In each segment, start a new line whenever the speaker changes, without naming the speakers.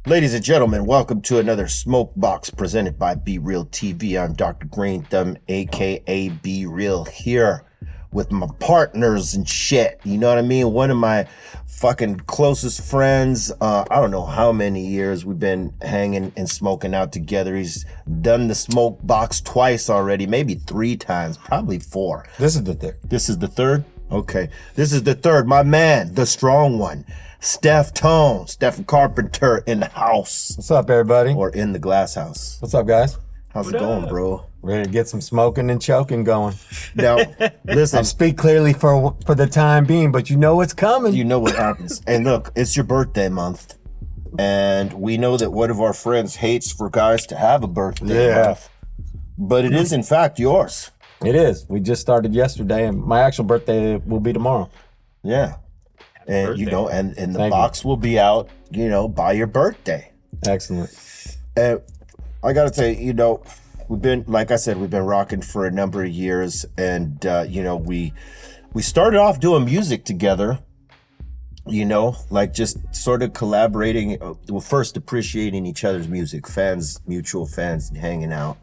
Ladies and gentlemen, welcome to another Smokebox presented by BREALTV. I'm Dr. Green Thumb, aka Be Real, here with my partners and shit. You know what I mean? One of my fucking closest friends. I don't know how many years we've been hanging and smoking out together. He's done the Smokebox twice already, maybe 3 times, probably 4.
This is the third.
This is the third? Okay. This is the third. My man, the strong one. Deftones, Stephen Carpenter in the house.
What's up, everybody?
Or in the glass house.
What's up, guys?
How's it going, bro?
Ready to get some smoking and choking going.
Now, listen.
I speak clearly for the time being, but you know what's coming.
You know what happens. And look, it's your birthday month. And we know that one of our friends hates for guys to have a birthday month. But it is, in fact, yours.
It is. We just started yesterday, and my actual birthday will be tomorrow.
Yeah. And, birthday. You know, and the box will be out, you know, by your birthday.
Excellent.
And I got to tell you, you know, we've been, like I said, we've been rocking for a number of years. And, you know, we started off doing music together, you know, like just sort of collaborating. Well, first appreciating each other's music, mutual fans, hanging out.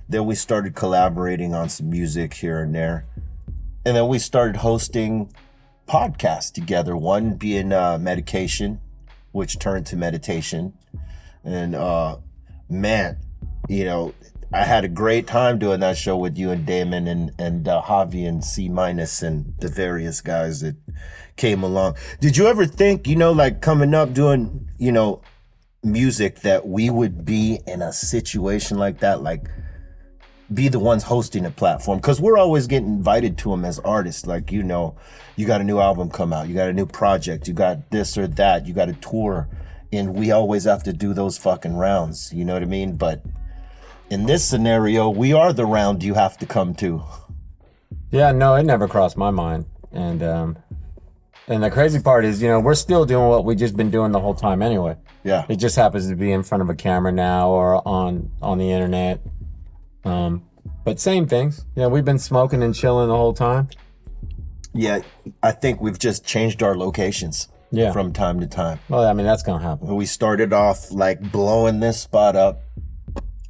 Then we started collaborating on some music here and there. And then we started hosting podcasts together, one being Medication, which turned to Meditation. And man, you know, I had a great time doing that show with you and Damon and Javi and C- and the various guys that came along. Did you ever think, you know, like coming up doing, you know, music, that we would be in a situation like that, like be the ones hosting a platform? Because we're always getting invited to them as artists. Like, you know, you got a new album come out, you got a new project, you got this or that, you got a tour, and we always have to do those fucking rounds, you know what I mean? But in this scenario, we are the round you have to come to.
Yeah, no, it never crossed my mind. And the crazy part is, you know, we're still doing what we just been doing the whole time anyway.
Yeah.
It just happens to be in front of a camera now or on the internet. But same things. Yeah, we've been smoking and chilling the whole time.
Yeah, I think we've just changed our locations from time to time.
Well, I mean, that's gonna happen.
We started off like blowing this spot up.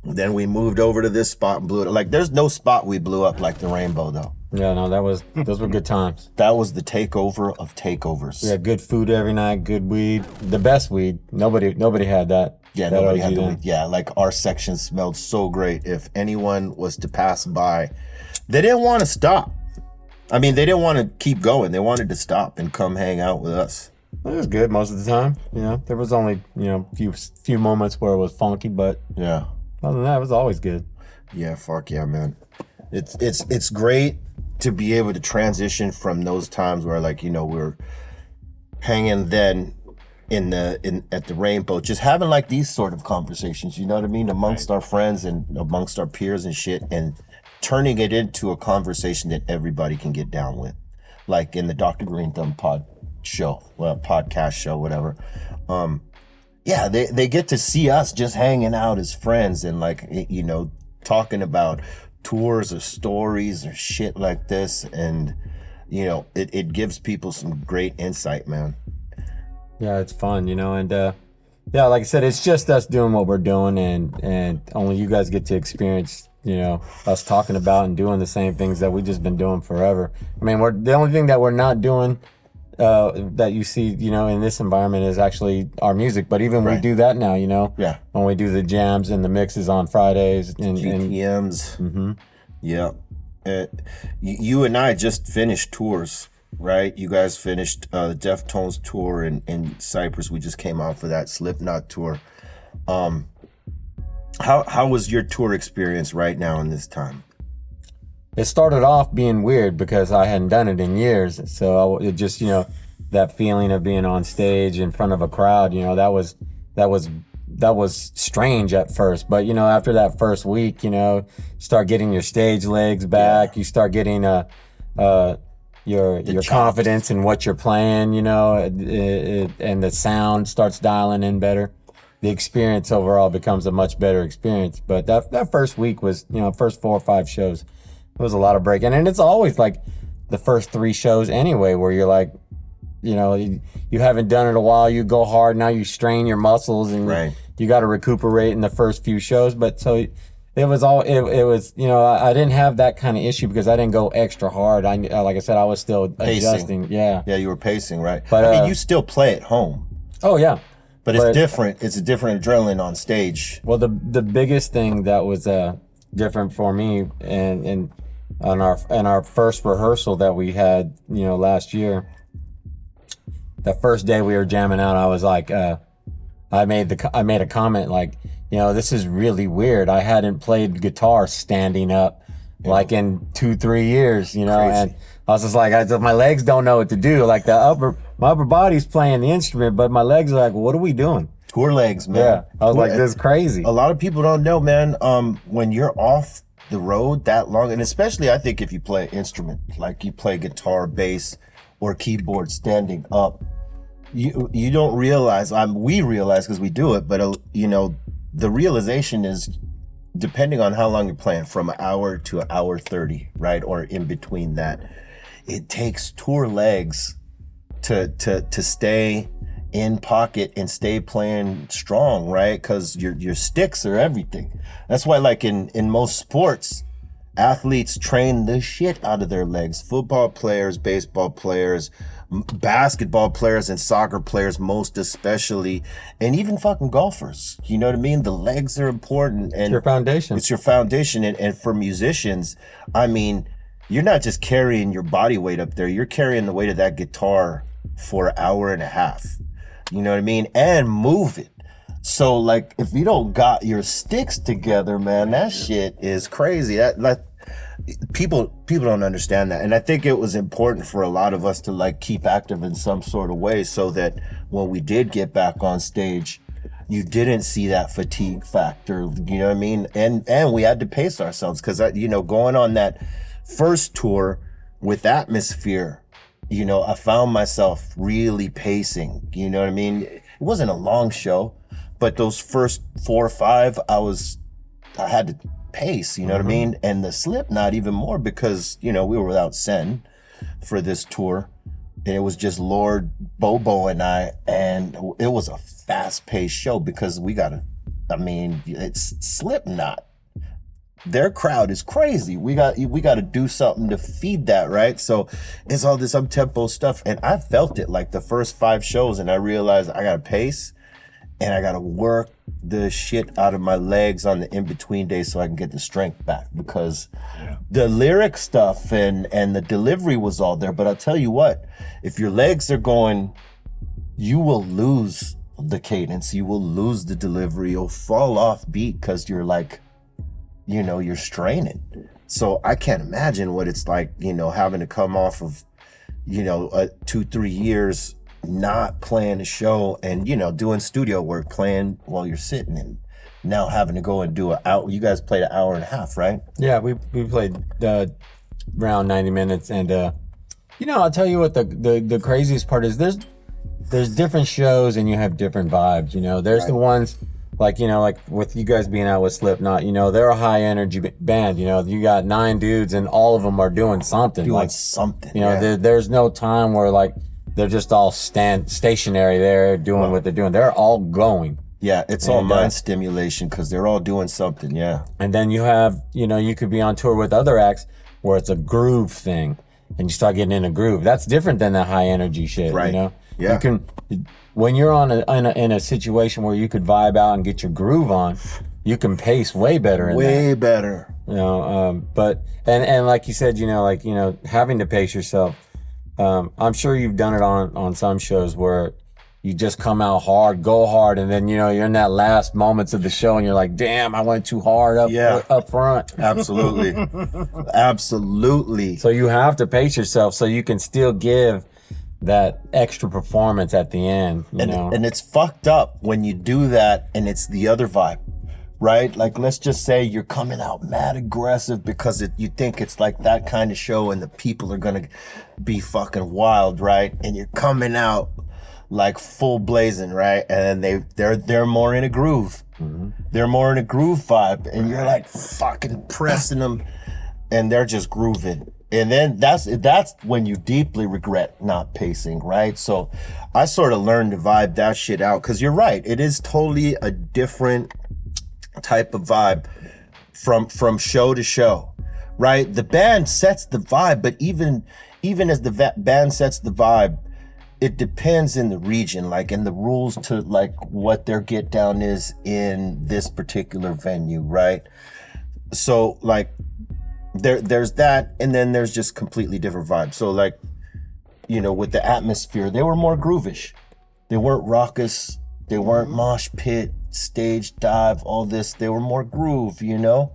Then we moved over to this spot and blew it. Like, there's no spot we blew up like the Rainbow, though.
Yeah, no, those were good times.
That was the takeover of takeovers.
We had good food every night, good weed, the best weed. Nobody had that.
Yeah, nobody had the weed. Yeah, like our section smelled so great. If anyone was to pass by, they didn't want to stop. I mean, they didn't want to keep going. They wanted to stop and come hang out with us.
It was good most of the time. You know, there was only, you know, few moments where it was funky, but
yeah.
Other than that, it was always good.
Yeah, fuck yeah, man. It's great to be able to transition from those times where, like, you know, we're hanging then at the Rainbow, just having like these sort of conversations, you know what I mean, amongst our friends and amongst our peers and shit, and turning it into a conversation that everybody can get down with, like in the Dr. Green Thumb podcast show, whatever. Yeah, they get to see us just hanging out as friends and, like, you know, talking about tours or stories or shit like this. And, you know, it gives people some great insight, man.
Yeah, it's fun, you know, and yeah, like I said, it's just us doing what we're doing, and only you guys get to experience, you know, us talking about and doing the same things that we've just been doing forever. I mean, the only thing that we're not doing that you see, you know, in this environment is actually our music. But even we do that now, you know. Yeah. When we do the jams and the mixes on Fridays and
GPMs. Mm-hmm. Yeah. You and I just finished tours, right? You guys finished the Deftones tour in Cyprus. We just came out for that Slipknot tour. How was your tour experience right now in this time?
It started off being weird because I hadn't done it in years. So it just, you know, that feeling of being on stage in front of a crowd, you know, that was strange at first. But, you know, after that first week, you know, you start getting your stage legs back. You start getting your confidence in what you're playing, you know, and the sound starts dialing in better. The experience overall becomes a much better experience. But that first week was, you know, first 4 or 5 shows, it was a lot of breaking. And it's always like the first 3 shows anyway, where you're like, you haven't done it in a while. You go hard, now you strain your muscles, and you got to recuperate in the first few shows. But so it was I didn't have that kind of issue because I didn't go extra hard. Like I said, I was still
pacing.
Adjusting. Yeah,
you were pacing, right?
But
I mean, you still play at home.
Oh yeah,
but it's different. It's a different adrenaline on stage.
Well, the biggest thing that was different for me, and on our first rehearsal that we had, last year, the first day we were jamming out, I was like, I made a comment like, this is really weird. I hadn't played guitar standing up like in 2-3 years,
Crazy.
And I was just like, my legs don't know what to do. Like my upper body's playing the instrument, but my legs are like, what are we doing?
Tour legs, man.
Yeah, I was like, this is crazy.
A lot of people don't know, man. When you're off the road that long, and especially I think if you play an instrument, like you play guitar, bass, or keyboard standing up, you don't realize. We realize because we do it, but the realization is depending on how long you're playing, from an hour to an hour 30, right, or in between that. It takes tour legs to stay in pocket and stay playing strong, right? Because your sticks are everything. That's why, like in most sports, athletes train the shit out of their legs. Football players, baseball players, basketball players, and soccer players most especially, and even fucking golfers. You know what I mean? The legs are important, and
it's your foundation.
It's your foundation, and for musicians, I mean, you're not just carrying your body weight up there. You're carrying the weight of that guitar for an hour and a half. You know what I mean? And move it. So, like, if you don't got your sticks together, man, that shit is crazy. That people don't understand that. And I think it was important for a lot of us to, like, keep active in some sort of way so that when we did get back on stage, you didn't see that fatigue factor. You know what I mean? And we had to pace ourselves because, going on that first tour with Atmosphere, I found myself really pacing. You know what I mean? It wasn't a long show, but those first 4 or 5, I had to pace, you know what I mean? And the Slipknot even more because, we were without Sen for this tour. And it was just Lord, Bobo, and I, and it was a fast-paced show because it's Slipknot. Their crowd is crazy. We got to do something to feed that, right? So it's all this up-tempo stuff, and I felt it like the first 5 shows, and I realized I got to pace, and I got to work the shit out of my legs on the in-between days so I can get the strength back because the lyric stuff and the delivery was all there. But I'll tell you what, if your legs are going, you will lose the cadence, you will lose the delivery, you'll fall off beat because you're like, you're straining. So I can't imagine what it's like, having to come off of, 2-3 years not playing a show and, doing studio work, playing while you're sitting, and now having to go and do you guys played an hour and a half, right?
Yeah, we played around 90 minutes. And, I'll tell you what the craziest part is there's different shows and you have different vibes, there's the ones like with you guys being out with Slipknot, they're a high energy band, you got 9 dudes and all of them are doing something. There's no time where like they're just all stationary there doing what they're doing. They're all going.
Yeah, it's all mind stimulation because they're all doing something, yeah.
And then you have, you could be on tour with other acts where it's a groove thing and you start getting in a groove. That's different than the high energy shit,
right.
Yeah.
You
can, when you're in a situation where you could vibe out and get your groove on, you can pace way better.
Way better.
But like you said, having to pace yourself. I'm sure you've done it on some shows where you just come out hard, go hard, and then you're in that last moments of the show and you're like, damn, I went too hard up front.
Absolutely. Absolutely.
So you have to pace yourself so you can still give that extra performance at the end,
And it's fucked up when you do that and it's the other vibe, right? Like, let's just say you're coming out mad aggressive because you think it's like that kind of show and the people are gonna be fucking wild, right? And you're coming out like full blazing, right? And they're more in a groove. Mm-hmm. They're more in a groove vibe, and you're like fucking pressing them, and they're just grooving. And then that's when you deeply regret not pacing, right? So I sort of learned to vibe that shit out, because you're right, it is totally a different type of vibe from show to show, right? The band sets the vibe, but even as the band sets the vibe, it depends in the region, like, and the rules to like what their get down is in this particular venue, right? So like there's that, and then there's just completely different vibes. So like, you know, with the Atmosphere, they were more groovish. They weren't raucous. They weren't mosh pit, stage dive, all this. They were more groove, you know?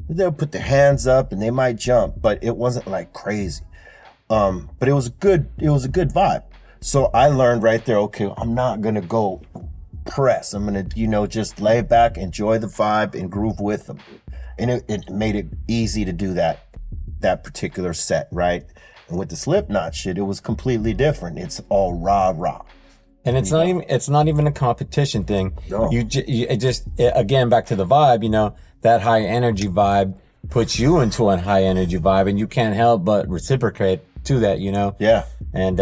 They'll put their hands up and they might jump, but it wasn't like crazy. But it was a good vibe. So I learned right there, okay, I'm not gonna go press. I'm gonna, you know, just lay back, enjoy the vibe, and groove with them. And it made it easy to do that particular set, right? And with the Slipknot shit, it was completely different. It's all rah.
And it's not even a competition thing.
No.
Again, back to the vibe, you know, that high energy vibe puts you into a high energy vibe, and you can't help but reciprocate to that, you know?
Yeah.
And,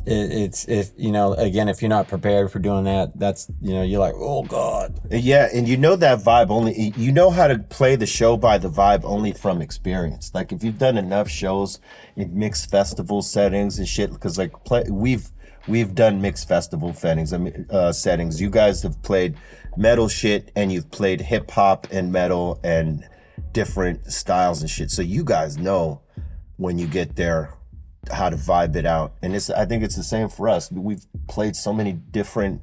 it's you know, again, if you're not prepared for doing that, that's, you know, you're like, oh God.
Yeah, and you know that vibe only, you know how to play the show by the vibe only from experience. Like if you've done enough shows in mixed festival settings and shit, because like we've done mixed festival settings. You guys have played metal shit, and you've played hip hop and metal and different styles and shit. So you guys know when you get there how to vibe it out. And I think it's the same for us. We've played so many different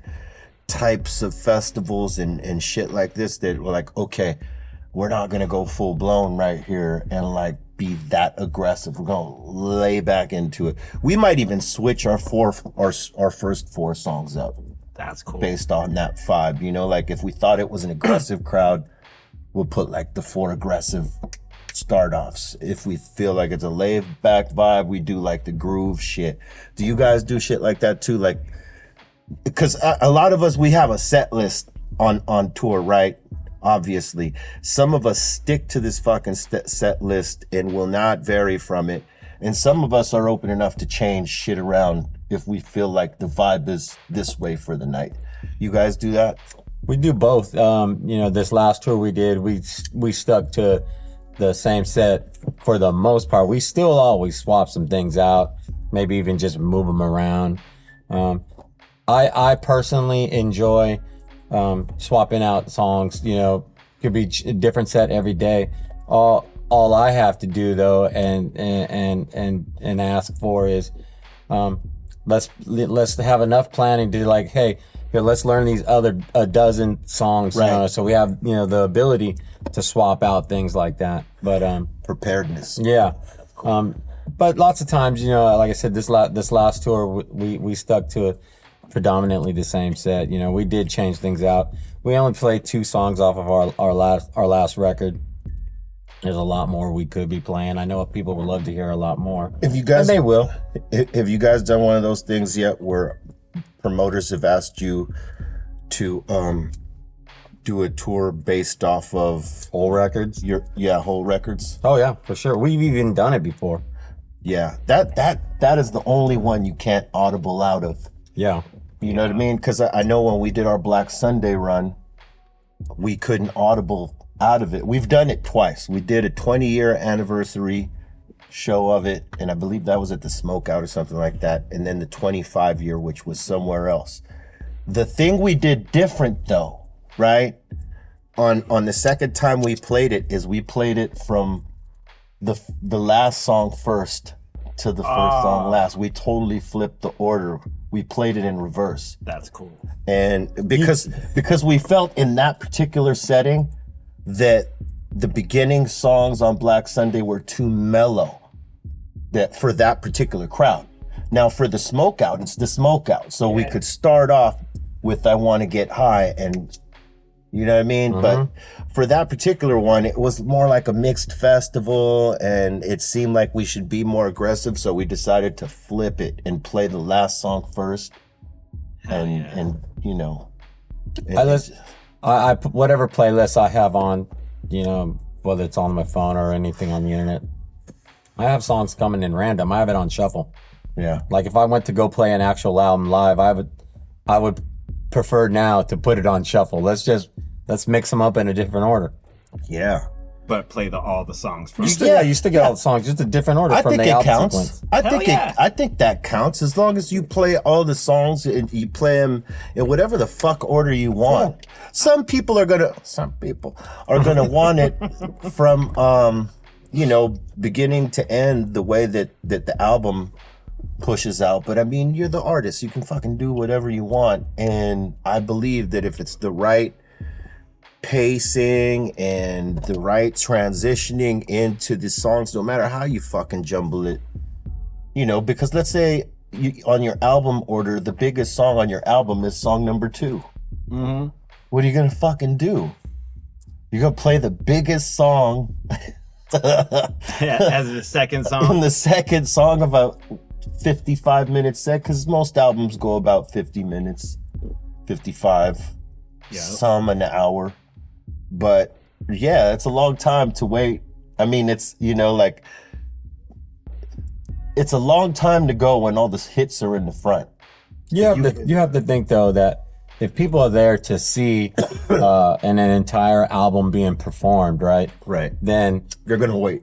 types of festivals and shit like this that we're like, okay, we're not gonna go full blown right here and like be that aggressive. We're gonna lay back into it. We might even switch our first 4 songs up.
That's cool.
Based on that vibe, you know, like if we thought it was an aggressive crowd, we'll put like the 4 aggressive start offs. If we feel like it's a laid back vibe, we do like the groove shit. Do you guys do shit like that too? Like, because a lot of us, we have a set list on tour, right? Obviously, some of us stick to this fucking set list and will not vary from it. And some of us are open enough to change shit around if we feel like the vibe is this way for the night. You guys do that?
We do both. You know, this last tour we did, we stuck to the same set for the most part. We still always swap some things out, maybe even just move them around. I personally enjoy swapping out songs. You know, could be a different set every day. All I have to do though, and ask for is, let's have enough planning to like, hey, here, let's learn these a dozen songs,
right.
You know, so we have, you know, the ability to swap out things like that. But
preparedness.
Yeah. But lots of times, you know, like I said, this last tour, we stuck to predominantly the same set. You know, we did change things out. We only played 2 songs off of our last record. There's a lot more we could be playing. I know people would love to hear a lot more.
If you guys,
and they will.
Have you guys done one of those things yet where promoters have asked you to do a tour based off of
whole records?
Whole records.
Oh yeah, for sure. We've even done it before.
Yeah, that is the only one you can't audible out of.
Yeah.
You know what I mean? Because I know when we did our Black Sunday run, we couldn't audible out of it. We've done it twice. We did a 20-year anniversary show of it, and I believe that was at the Smokeout or something like that, and then the 25-year, which was somewhere else. The thing we did different though, right? On the second time we played it, is we played it from the last song first to the first song last. We totally flipped the order. We played it in reverse.
That's cool.
And because we felt in that particular setting that the beginning songs on Black Sunday were too mellow for that particular crowd. Now for the Smokeout, it's the Smokeout. So we could start off with I Want to Get High, and you know what I mean?
Mm-hmm.
But for that particular one, it was more like a mixed festival, and it seemed like we should be more aggressive, so we decided to flip it and play the last song first. And you know,
I whatever playlist I have on, you know, whether it's on my phone or anything on the internet, I have songs coming in random. I have it on shuffle.
Yeah.
Like if I went to go play an actual album live, I would prefer now to put it on shuffle. Let's mix them up in a different order.
Yeah.
But play all the songs from.
You still get all the songs, just a different order
I
from
think
the
it
album
counts.
sequence.
I think that counts as long as you play all the songs and you play them in whatever the fuck order you want. Yeah. Some people are gonna want it from beginning to end the way that the album pushes out. But I mean, you're the artist. You can fucking do whatever you want. And I believe that if it's the right pacing and the right transitioning into the songs, no matter how you fucking jumble it, because let's say on your album order, the biggest song on your album is song number 2.
Mm-hmm.
What are you gonna fucking do? You're gonna play the biggest song
as the second song?
On the second song of a 55-minute set, because most albums go about 50 minutes, 55, some an hour. But yeah, it's a long time to wait. I mean, it's, it's a long time to go when all the hits are in the front.
You have to think though that if people are there to see an entire album being performed, right?
Right.
Then
they're gonna wait.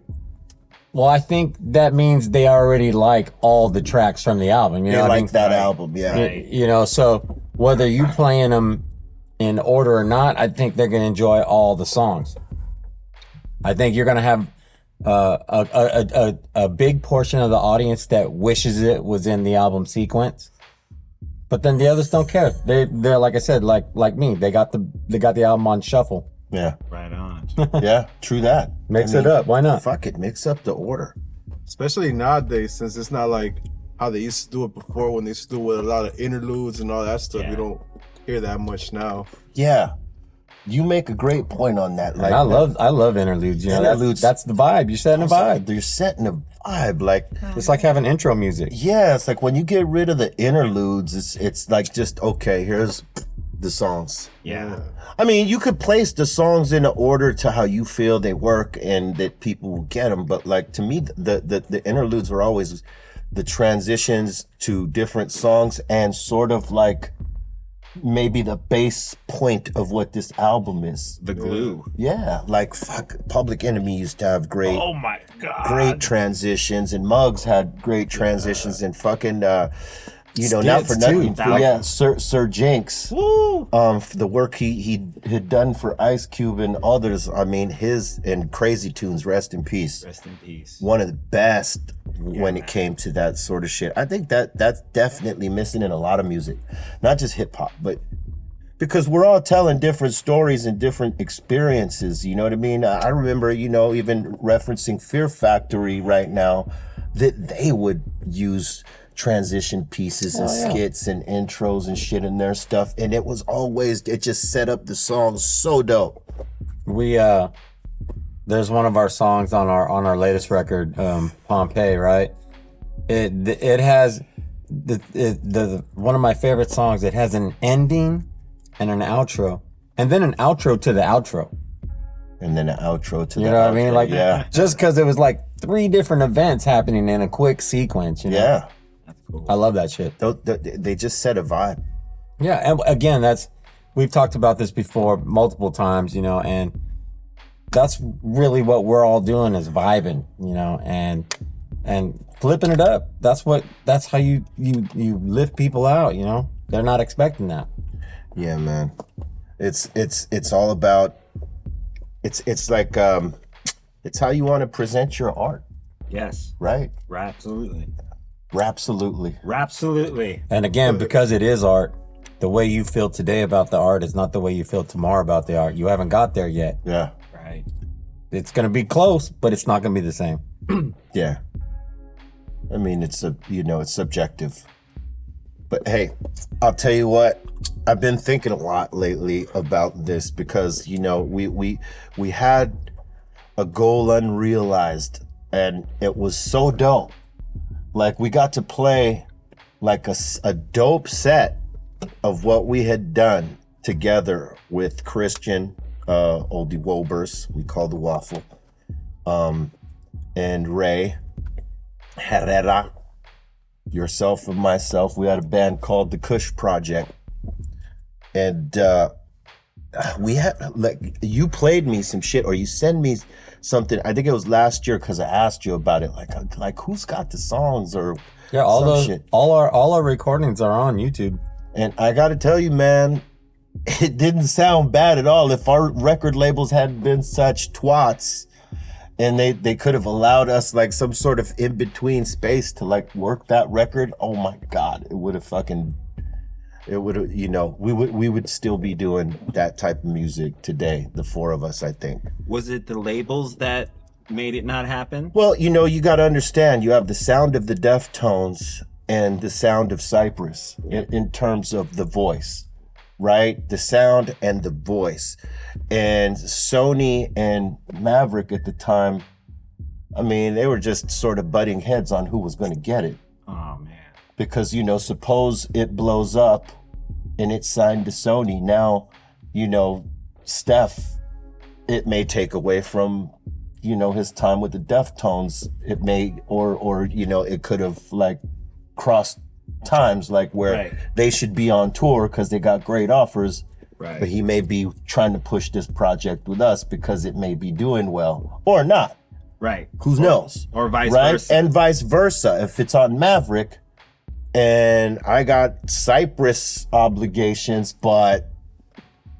Well, I think that means they already like all the tracks from the album.
They like that album, yeah.
Right. So whether you playing them in order or not, I think they're gonna enjoy all the songs. I think you're gonna have a big portion of the audience that wishes it was in the album sequence, but then the others don't care. They're like I said, like me. They got the album on shuffle.
Yeah.
Right on.
Yeah, true that.
Mix it up. Why not?
Fuck it, mix up the order.
Especially nowadays, since it's not like how they used to do it before, when they used to do it with a lot of interludes and all that stuff.
Yeah.
You don't hear that much now.
Yeah. You make a great point on that. Like,
I love interludes.
Interludes.
That's the vibe. You're setting a vibe.
You're setting a vibe. Like,
it's like having intro music.
Yeah, it's like when you get rid of the interludes, it's like just, okay, here's the songs.
Yeah.
I mean, you could place the songs in order to how you feel they work and that people will get them. But like, to me, the interludes are always the transitions to different songs and sort of like maybe the base point of what this album is.
The glue.
Yeah, like fuck, Public Enemy used to have great,
Oh my God.
great transitions, and Muggs had great transitions, and fucking, not for
Skits,
nothing,
too.
but yeah, Sir Jinx,
Woo.
for the work he had done for Ice Cube and others. I mean, his and Crazy Tunes, rest in peace.
Rest in peace.
One of the best when it came to that sort of shit. I think that's definitely missing in a lot of music, not just hip hop, but because we're all telling different stories and different experiences. You know what I mean? I remember, even referencing Fear Factory right now, that they would use transition pieces and skits and intros and shit in their stuff, and it just set up the song so dope.
We there's one of our songs on our latest record, Pompeii, right? It has the one of my favorite songs. It has an ending and an outro, and then an outro to the outro.
And then an outro to
You know what I mean? Like,
yeah.
just because it was like 3 different events happening in a quick sequence.
Yeah.
That's cool.
I love that shit.
They just set a vibe.
Yeah, and again, we've talked about this before multiple times, and that's really what we're all doing is vibing, and flipping it up. That's how you lift people out, They're not expecting that.
Yeah, man. It's all about it's like it's how you want to present your art,
Yes.
right?
Absolutely.
Absolutely.
And again, because it is art, the way you feel today about the art is not the way you feel tomorrow about the art. You haven't got there yet.
Yeah.
Right.
It's going to be close, but it's not going to be the same.
Yeah. I mean, it's subjective. But hey, I'll tell you what, I've been thinking a lot lately about this because, we had a goal unrealized and it was so dope. Like, we got to play like a dope set of what we had done together with Christian, Oldie Wobers, we call the Waffle, and Ray, Herrera, yourself and myself, we had a band called the Kush Project. And we had, like, you played me some shit, or you sent me something. I think it was last year because I asked you about it. Like who's got the songs or
Yeah, all
some
those,
shit.
all our recordings are on YouTube.
And I got to tell you, man, it didn't sound bad at all. If our record labels hadn't been such twats, and they could have allowed us like some sort of in between space to like work that record. Oh my God, it would have, you know, we would still be doing that type of music today. The four of us, I think.
Was it the labels that made it not happen?
Well, you know, you got to understand, you have the sound of the Deftones and the sound of Cypress in terms of the voice. Right? The sound and the voice. And Sony and Maverick at the time, I mean, they were just sort of butting heads on who was going to get it.
Oh, man.
Because, you know, suppose it blows up and it's signed to Sony. Now, you know, Steph, it may take away from, you know, his time with the Deftones. It may, or you know, it could have like crossed times like where they should be on tour because they got great offers, but he may be trying to push this project with us because it may be doing well or not.
Right.
Who knows?
Or vice versa.
And vice versa. If it's on Maverick and I got Cypress obligations, but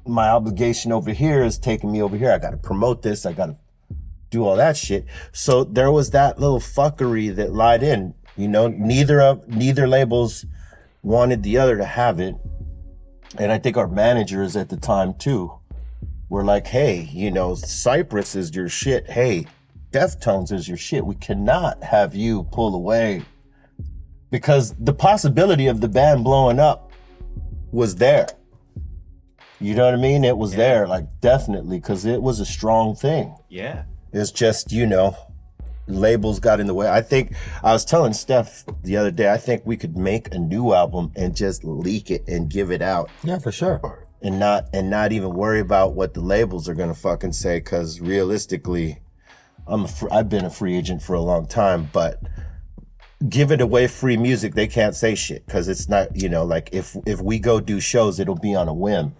my obligation over here is taking me over here. I got to promote this. I got to do all that shit. So there was that little fuckery that lied in. You know, neither labels wanted the other to have it. And I think our managers at the time too were like, hey, you know, Cypress is your shit. Hey, Deftones is your shit. We cannot have you pull away. Because the possibility of the band blowing up was there. You know what I mean? It was there, like, definitely, because it was a strong thing.
Yeah.
It's just, you know, labels got in the way. I think I was telling Steph the other day, I think we could make a new album and just leak it and give it out.
Yeah, for sure.
And not even worry about what the labels are gonna fucking say, because realistically, I've been a free agent for a long time, but giving away free music, they can't say shit, because it's not, you know, like if we go do shows, it'll be on a whim.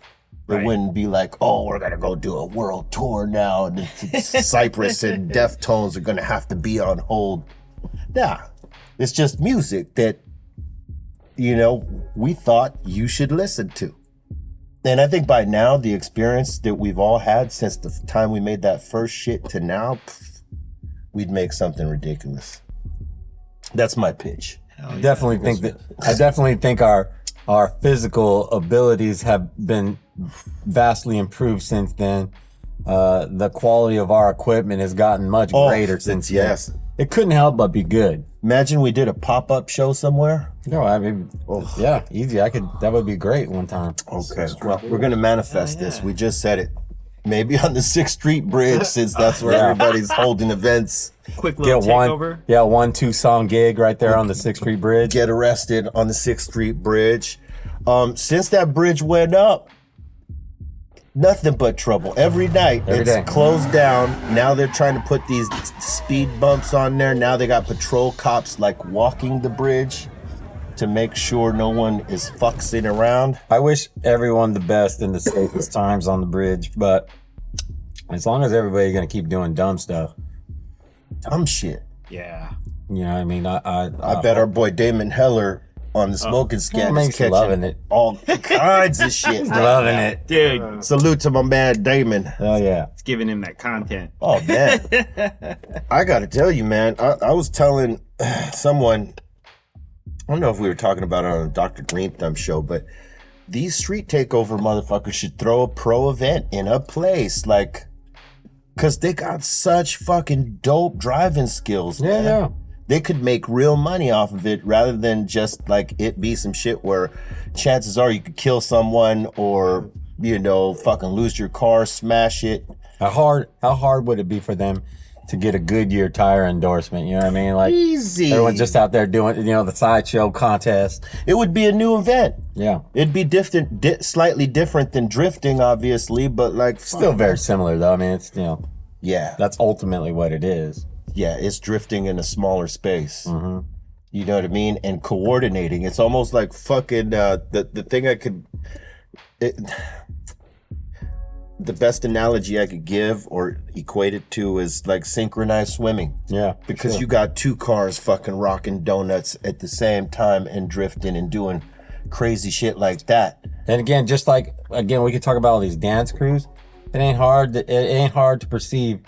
It wouldn't be like, oh, we're gonna go do a world tour now, and Cypress and Deftones are gonna have to be on hold. Nah, it's just music that, you know, we thought you should listen to. And I think by now, the experience that we've all had since the time we made that first shit to now, we'd make something ridiculous. That's my pitch.
I definitely think our physical abilities have been vastly improved since then. The quality of our equipment has gotten much greater since then. It couldn't help but be good.
Imagine we did a pop-up show somewhere.
No, I mean, yeah, easy. That would be great one time.
Okay, well, we're gonna manifest this. We just said it. Maybe on the 6th Street Bridge, since that's where everybody's holding events.
Quick little takeover.
1-2 song gig right there on the 6th Street Bridge.
Get arrested on the 6th Street Bridge. Since that bridge went up, nothing but trouble. Every night, it's closed down. Now they're trying to put these speed bumps on there. Now they got patrol cops like walking the bridge to make sure no one is fucksing around.
I wish everyone the best in the safest times on the bridge, but as long as everybody's gonna keep doing dumb stuff.
Dumb shit.
Yeah.
You know what I mean?
I bet our boy Damon Heller on the smoking scan is catching
loving it.
all kinds of shit.
Loving it.
Dude,
Salute to my man Damon.
Oh yeah.
it's giving him that content.
Oh man. I gotta tell you, man, I was telling someone, I don't know if we were talking about it on a Dr. Green Thumb show, but these street takeover motherfuckers should throw a pro event in a place, like, cause they got such fucking dope driving skills, man.
Yeah.
They could make real money off of it rather than just like it be some shit where chances are you could kill someone or, you know, fucking lose your car, smash it.
How hard would it be for them to get a Goodyear tire endorsement? You know what I mean? Like
easy.
Everyone's just out there doing, you know, the sideshow contest.
It would be a new event.
Yeah.
It'd be different, slightly different than drifting, obviously, but like
Still very similar though. I mean, it's, you know,
yeah.
that's ultimately what it is.
it's drifting in a smaller space.
Mm-hmm.
You know what I mean? And coordinating. It's almost like fucking the thing the best analogy I could give or equate it to is like synchronized swimming.
Yeah.
Because you got two cars fucking rocking donuts at the same time and drifting and doing crazy shit like that.
And again, we could talk about all these dance crews. It ain't hard to perceive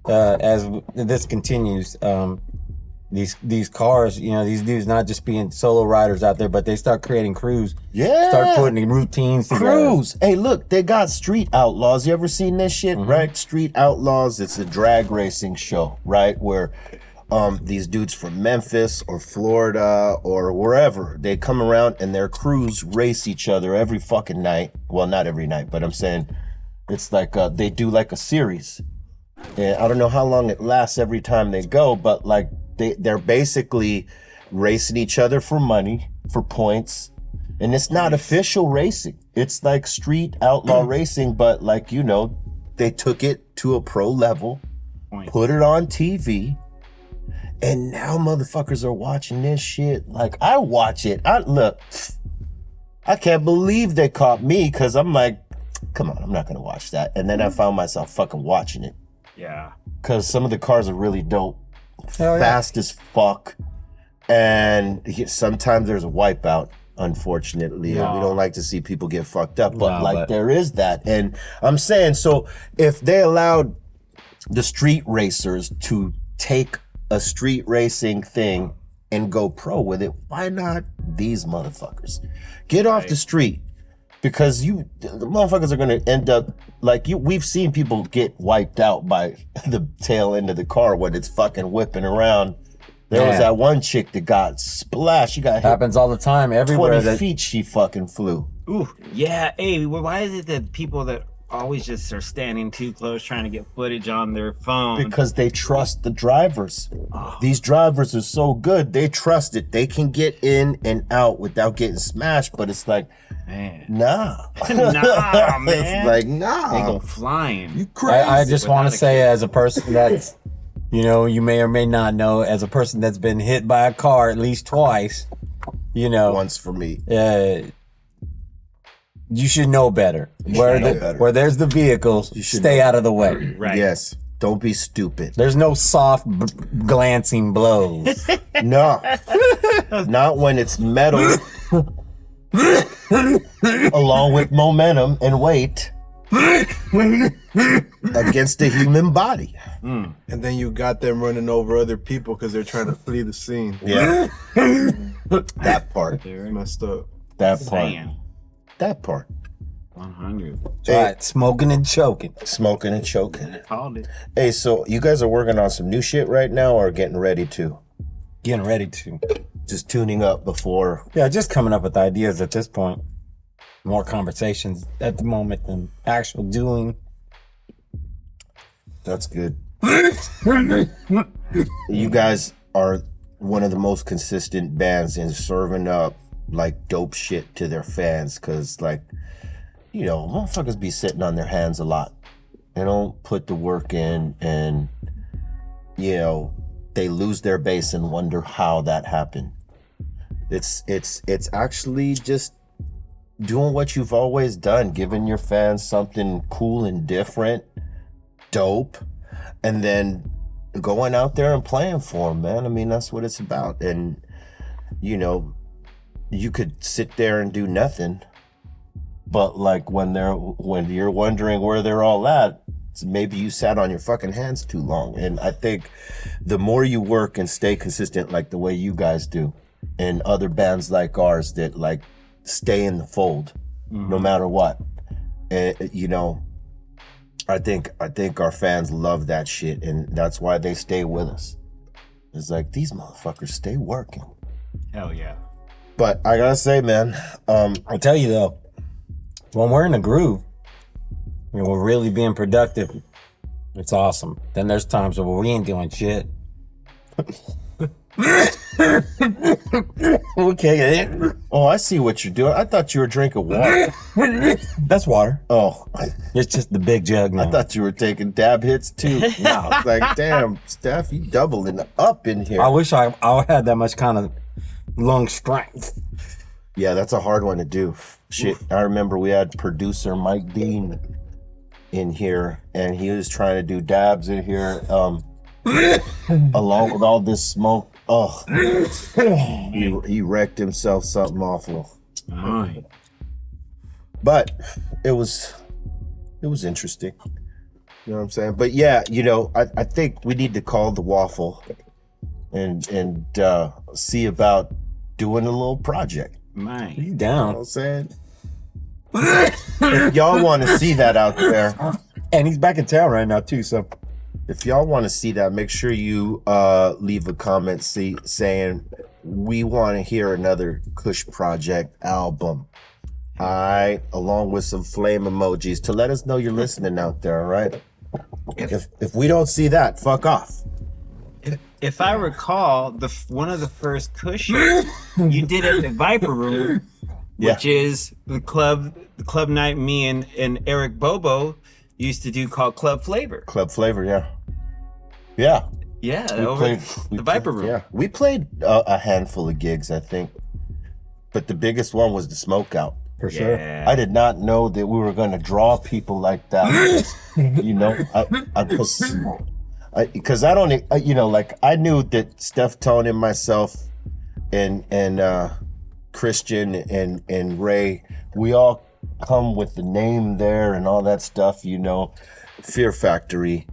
as this continues. These cars, these dudes not just being solo riders out there, but they start creating crews.
Yeah.
Start putting routines together.
Crews. Hey, look, they got Street Outlaws. You ever seen this shit, right? Street Outlaws. It's a drag racing show, right? Where these dudes from Memphis or Florida or wherever, they come around and their crews race each other every fucking night. Well, not every night, but I'm saying it's like they do like a series. And I don't know how long it lasts every time they go, but like they're basically racing each other for money, for points. And it's not official racing. It's like street outlaw racing, but like, they took it to a pro level, put it on TV, and now motherfuckers are watching this shit. Like, I watch it. I can't believe they caught me, because I'm like, come on, I'm not going to watch that. And then I found myself fucking watching it.
Yeah.
Because some of the cars are really dope.
Hell yeah.
Fast as fuck. And sometimes there's a wipeout, unfortunately.
No.
We don't like to see people get fucked up, but
No,
there is that. And I'm saying, so if they allowed the street racers to take a street racing thing and go pro with it, why not these motherfuckers? Get off the street. Because the motherfuckers are gonna end up like you. We've seen people get wiped out by the tail end of the car when it's fucking whipping around. There was that one chick that got splashed. She got hit
Happens all the time everywhere.
20 feet she fucking flew.
Ooh, yeah. Hey, why is it that people that always just are standing too close trying to get footage on their phone?
Because they trust the drivers. These drivers are so good. They trust it. They can get in and out without getting smashed. But it's like,
Man.
nah.
Nah, man.
It's like, nah.
They go flying.
You crazy.
I just want
Without
to
a
say,
kid.
as a person that's, you may or may not know, as a person that's been hit by a car at least twice,
Once for me.
You should know better. Where there's the vehicles, stay out of the way.
Right.
Yes. Don't be stupid.
There's no soft glancing blows.
No. Not when it's metal. Along with momentum and weight against the human body.
And then you got them running over other people because they're trying to flee the scene.
Yeah. That part.
It's messed up.
That part.
Man.
That part.
100.
Right, smoking and choking.
Smoking and choking.
Called it.
Hey, so you guys are working on some new shit right now or getting ready to?
Getting ready to.
Just tuning up before.
Yeah, just coming up with ideas at this point. More conversations at the moment than actual doing.
That's good. You guys are one of the most consistent bands in serving up like dope shit to their fans, because motherfuckers be sitting on their hands a lot. They don't put the work in, and they lose their base and wonder how that happened. It's actually just doing what you've always done, giving your fans something cool and different, dope, and then going out there and playing for them, man. I mean, that's what it's about. And you could sit there and do nothing, but like when you're wondering where they're all at, maybe you sat on your fucking hands too long. And I think the more you work and stay consistent like the way you guys do, and other bands like ours that like stay in the fold no matter what, I think our fans love that shit, and that's why they stay with us. It's like, these motherfuckers stay working.
Hell yeah.
But I gotta say, man,
I tell you though, when we're in a groove, we're really being productive. It's awesome. Then there's times where we ain't doing shit. Okay.
Oh, I see what you're doing. I thought you were drinking water.
That's water.
Oh,
It's just the big jug now.
I thought you were taking dab hits too. No, it's like, damn, Steph, you doubling up in here.
I wish I had that much kind of lung strength.
Yeah, that's a hard one to do. Shit, I remember we had producer Mike Dean in here, and he was trying to do dabs in here, along with all this smoke. Oh, he wrecked himself something awful.
Alright.
But it was interesting. You know what I'm saying? But yeah, I think we need to call the waffle and see about doing a little project.
Mine.
You
You know
down?
what I'm saying? If y'all want to see that out there,
And he's back in town right now too. So
if y'all want to see that, make sure you leave a comment saying we want to hear another Kush Project album. All right, along with some flame emojis to let us know you're listening out there. All right. If we don't see that, fuck off.
If I recall, one of the first Kush you did at the Viper Room, which is the club night me and Eric Bobo used to do called Club Flavor.
Club Flavor, yeah. Yeah.
Yeah,
We
over
played-
the Viper Room.
Yeah. We played a handful of gigs, I think. But the biggest one was the Smokeout.
for sure.
Yeah.
I did not know that we were going to draw people like that. Because I don't, like I knew that Steph Tone and myself and Christian and Ray, we all come with the name there and all that stuff, Fear Factory,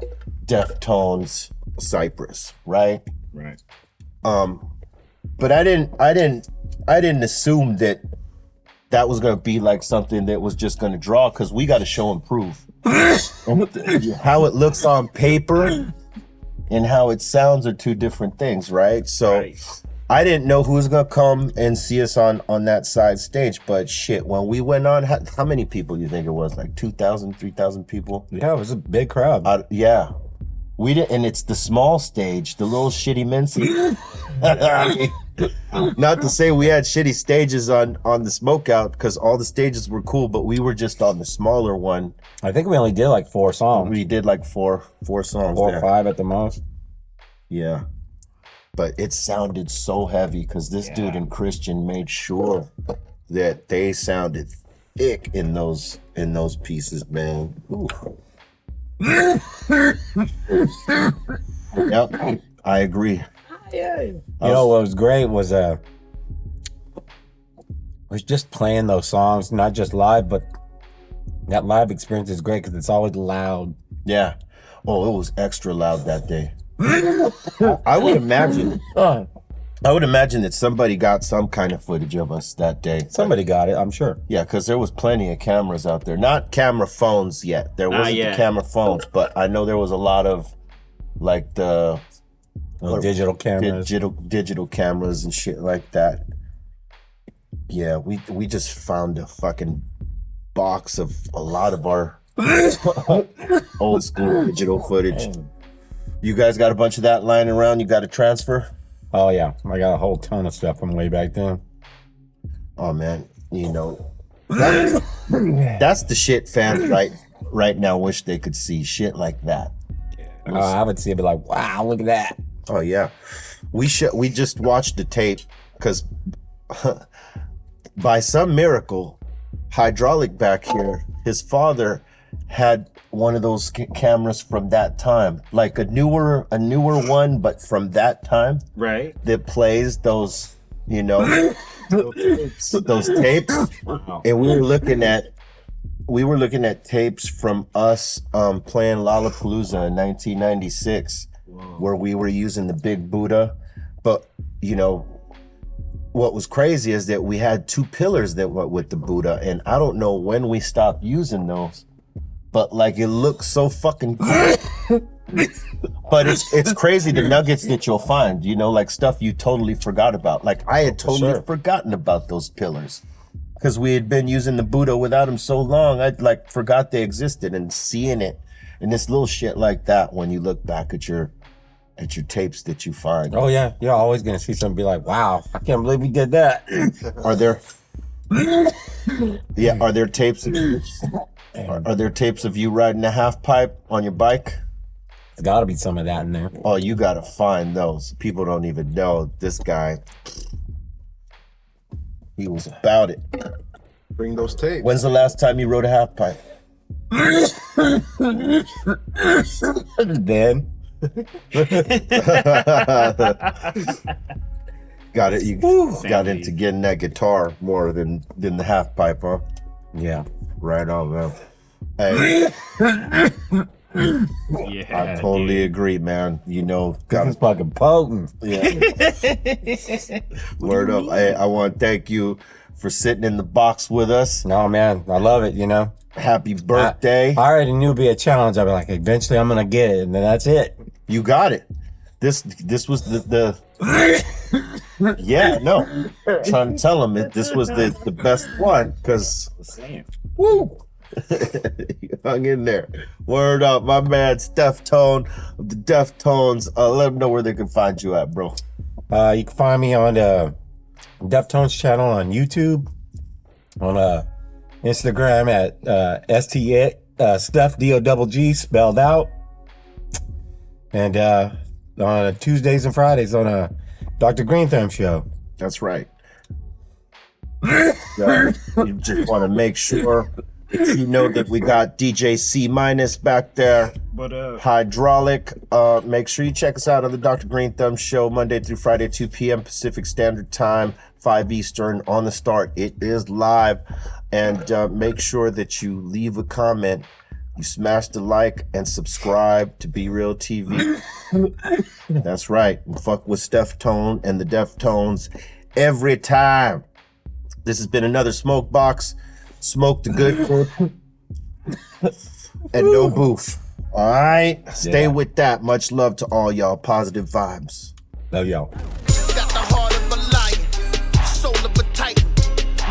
Deftones, Cypress, right?
Right.
But I didn't assume that was gonna be like something that was just gonna draw, because we got to show and prove how it looks on paper and how it sounds are two different things, right? So
Right.
I didn't know who was gonna come and see us on that side stage, but shit, when we went on, how many people do you think it was? Like 2,000, 3,000 people?
Yeah, it was a big crowd.
Yeah. We didn't, and it's the small stage, the little shitty mincy. Not to say we had shitty stages on the Smokeout, because all the stages were cool, but we were just on the smaller one.
I think we only did like 4 songs,
We did like four songs
4
there.
or 5 at the most.
Yeah. But it sounded so heavy because this dude and Christian made sure that they sounded thick in those pieces, man. Ooh. Yep, I agree.
You know what was great was just playing those songs, not just live, but that live experience is great because it's always loud.
Yeah. Oh, it was extra loud that day. I would imagine that somebody got some kind of footage of us that day.
Somebody got it, I'm sure.
Yeah, because there was plenty of cameras out there. Not camera phones yet. There wasn't
yet.
the camera phones, but I know there was a lot of like the
Digital cameras.
digital cameras and shit like that. Yeah, we just found a fucking box of a lot of our old school digital footage. You guys got a bunch of that lying around? You got to transfer?
Oh yeah, I got a whole ton of stuff from way back then.
Oh man, that's the shit fans right now wish they could see shit like that.
I would see it, be like, wow, look at that.
Oh yeah, we just watched the tape because by some miracle, Hydraulic back here, his father had one of those cameras from that time, like a newer one, but from that time
Right.
that plays those, those tapes.
Wow.
And we were looking at tapes from us playing Lollapalooza in 1996, where we were using the big Buddha. But what was crazy is that we had 2 pillars that went with the Buddha, and I don't know when we stopped using those, but like it looks so fucking cool. But it's crazy the nuggets that you'll find, like stuff you totally forgot about. Like I had totally forgotten about those pillars because we had been using the Buddha without them so long. I'd like forgot they existed, and seeing it and this little shit like that when you look back at your at your tapes that you find?
Oh yeah, you're always gonna see something be like, "Wow, I can't believe we did that."
Are there? Yeah, are there tapes? Are there tapes of you riding a half pipe on your bike?
There's got to be some of that in there.
Oh, you gotta find those. People don't even know this guy. He was about it.
Bring those tapes.
When's the last time you rode a half pipe?
Then
Got it. You got into getting that guitar more than the half pipe, huh?
yeah,
Right on, man. Hey,
Yeah,
I totally agree, man. You know,
that was fucking potent.
word up. Hey, I want to thank you for sitting in the box with us.
No man, I love it. You know,
Happy birthday.
I already knew it'd be a challenge. I'd be like, eventually I'm gonna get it, and then that's it.
You got it. This was the yeah, no. I'm trying to tell him this was the best one because woo. You hung in there. Word up, my man Deftone of the Deftones. Let them know where they can find you at, bro.
You can find me on the Deftones channel on YouTube, on Instagram at Steph DOGG spelled out, and on Tuesdays and Fridays on a Dr. Green Thumb show.
That's right. You just want to make sure that you know that we got DJ C minus back there.
What up?
Hydraulic. Make sure you check us out on the Dr. Green Thumb show Monday through Friday, 2 p.m. Pacific Standard Time, 5 Eastern on the start. It is live. And make sure that you leave a comment. You smash the like and subscribe to BREALTV. That's right. And fuck with Deftone and the Deftones every time. This has been another Smokebox. Smoke the good food. And no boof. All right? Stay with that. Much love to all y'all. Positive vibes.
Love y'all.
Got the heart of a lion, soul of a titan,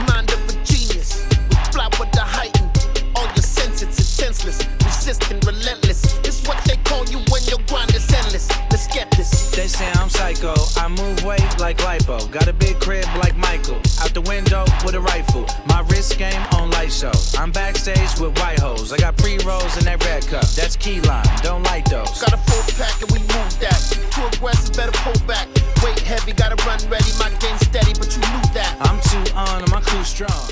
mind of a genius, with fly with the heighten. All your senses is senseless, resistant, relentless. It's what they call you when your grind is endless. Let's get this.
They say I'm psycho, I move weight like lipo. Got a big crib like Michael, out the window with a rifle. My wrist game on light show. I'm backstage with white hoes. I got pre-rolls in that red cup. That's key lime, don't like those.
Got a full pack and we move that. Too aggressive, better pull back. Weight heavy, gotta run ready. My game steady, but you knew that.
I'm too on, my crew strong.